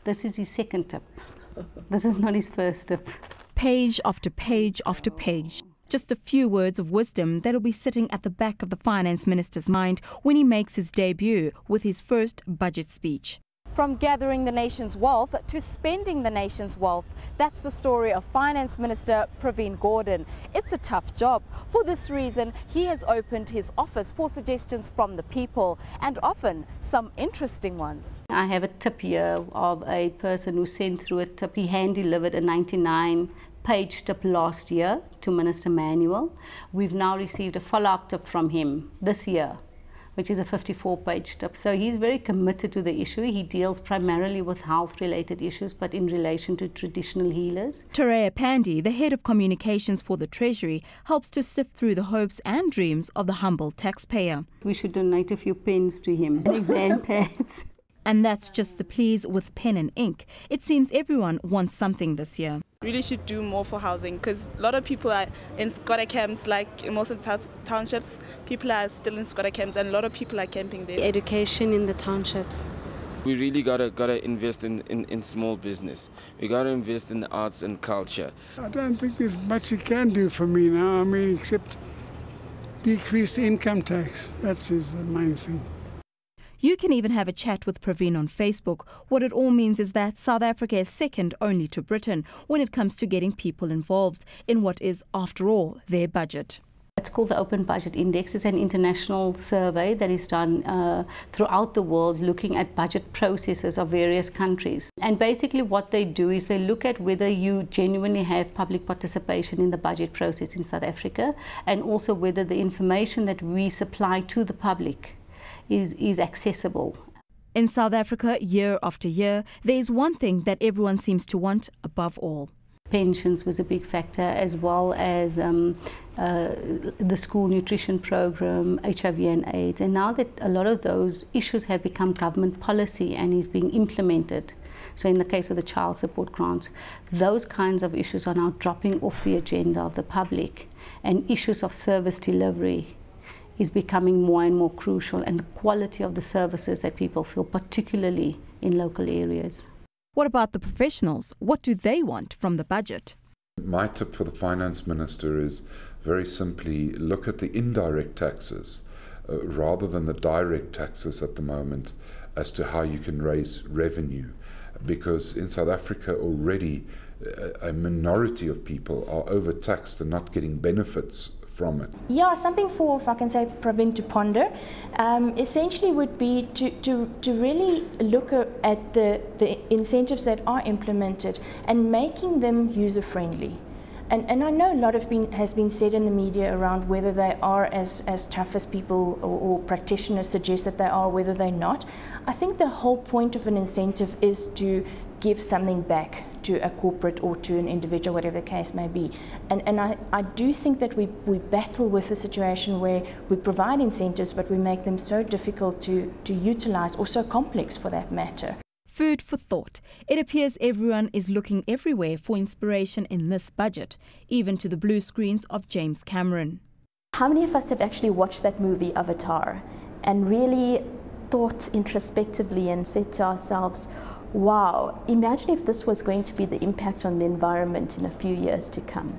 This is his second tip. This is not his first tip. Page after page after page. Just a few words of wisdom that'll be sitting at the back of the finance minister's mind when he makes his debut with his first budget speech. From gathering the nation's wealth to spending the nation's wealth, that's the story of Finance Minister Pravin Gordhan. It's a tough job. For this reason, he has opened his office for suggestions from the people, and often some interesting ones. I have a tip here of a person who sent through a tip. He hand-delivered a 99-page tip last year to Minister Manuel. We've now received a follow-up tip from him this year, which is a 54-page tip. So he's very committed to the issue. He deals primarily with health-related issues, but in relation to traditional healers. Tereya Pandey, the head of communications for the Treasury, helps to sift through the hopes and dreams of the humble taxpayer. We should donate a few pens to him and exam pads. And that's just the pleas with pen and ink. It seems everyone wants something this year. Really should do more for housing, because a lot of people are in squatter camps, like in most of the townships. People are still in squatter camps, and a lot of people are camping there. Education in the townships. We really gotta invest in small business. We gotta invest in the arts and culture. I don't think there's much he can do for me now. I mean, except decrease the income tax. That's the main thing. You can even have a chat with Pravin on Facebook. What it all means is that South Africa is second only to Britain when it comes to getting people involved in what is, after all, their budget. It's called the Open Budget Index. It's an international survey that is done throughout the world, looking at budget processes of various countries. And basically what they do is they look at whether you genuinely have public participation in the budget process in South Africa, and also whether the information that we supply to the public is accessible. In South Africa, year after year, there is one thing that everyone seems to want above all. Pensions was a big factor, as well as the school nutrition program, HIV and AIDS. And now that a lot of those issues have become government policy and is being implemented, so in the case of the child support grants, those kinds of issues are now dropping off the agenda of the public, and issues of service delivery is becoming more and more crucial, and the quality of the services that people feel, particularly in local areas. What about the professionals? What do they want from the budget? My tip for the finance minister is very simply look at the indirect taxes rather than the direct taxes at the moment as to how you can raise revenue. Because in South Africa already a minority of people are overtaxed and not getting benefits from it. Yeah, something for, if I can say, Pravin to ponder, essentially would be to really look at the incentives that are implemented and making them user-friendly. And I know a lot has been said in the media around whether they are as tough as people or practitioners suggest that they are, whether they're not. I think the whole point of an incentive is to give something back to a corporate or to an individual, whatever the case may be. And I do think that we battle with a situation where we provide incentives, but we make them so difficult to utilize, or so complex for that matter. Food for thought. It appears everyone is looking everywhere for inspiration in this budget, even to the blue screens of James Cameron. How many of us have actually watched that movie, Avatar, and really thought introspectively and said to ourselves, wow, imagine if this was going to be the impact on the environment in a few years to come.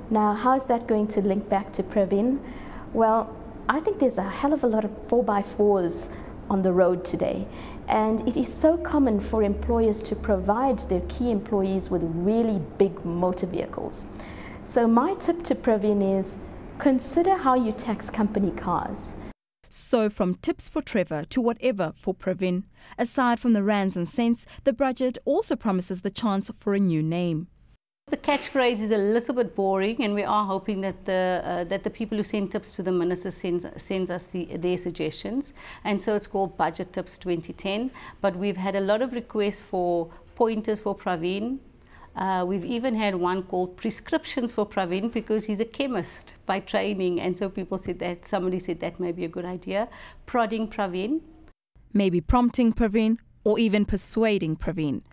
Now, how is that going to link back to Pravin? Well, I think there's a hell of a lot of 4x4s on the road today. And it is so common for employers to provide their key employees with really big motor vehicles. So my tip to Pravin is consider how you tax company cars. So from tips for Trevor to whatever for Pravin, aside from the rands and cents, the budget also promises the chance for a new name. The catchphrase is a little bit boring, and we are hoping that the people who send tips to the minister sends us their suggestions. And so it's called Budget Tips 2010. But we've had a lot of requests for pointers for Pravin. We've even had one called Prescriptions for Pravin, because he's a chemist by training, and so people said that, somebody said that may be a good idea. Prodding Pravin. Maybe prompting Pravin, or even persuading Pravin.